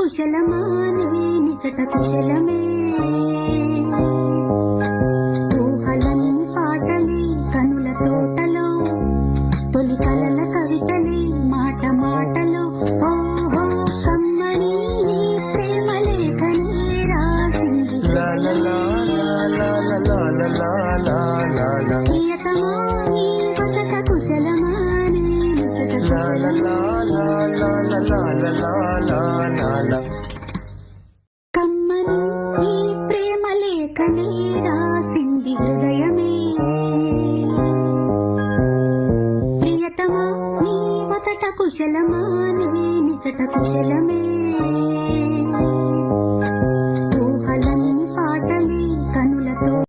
కుశలమా నీ నిజట కుశలమే ఊహలని పాటలే కనుల తోటలో తొలి కలల కవితలే మాట మాటలో ఓహో కమ్మని నీ ప్రేమ లేఖనే రాసింది ప్రియతమా నీ వచట కుశలమా నీ నిజట కుశలమా కమ్మని నీ ప్రేమ లేఖనే రాసింది హృదయమే ప్రియతమా నీ వచట కుశలమా నీ నిజట కుశలమే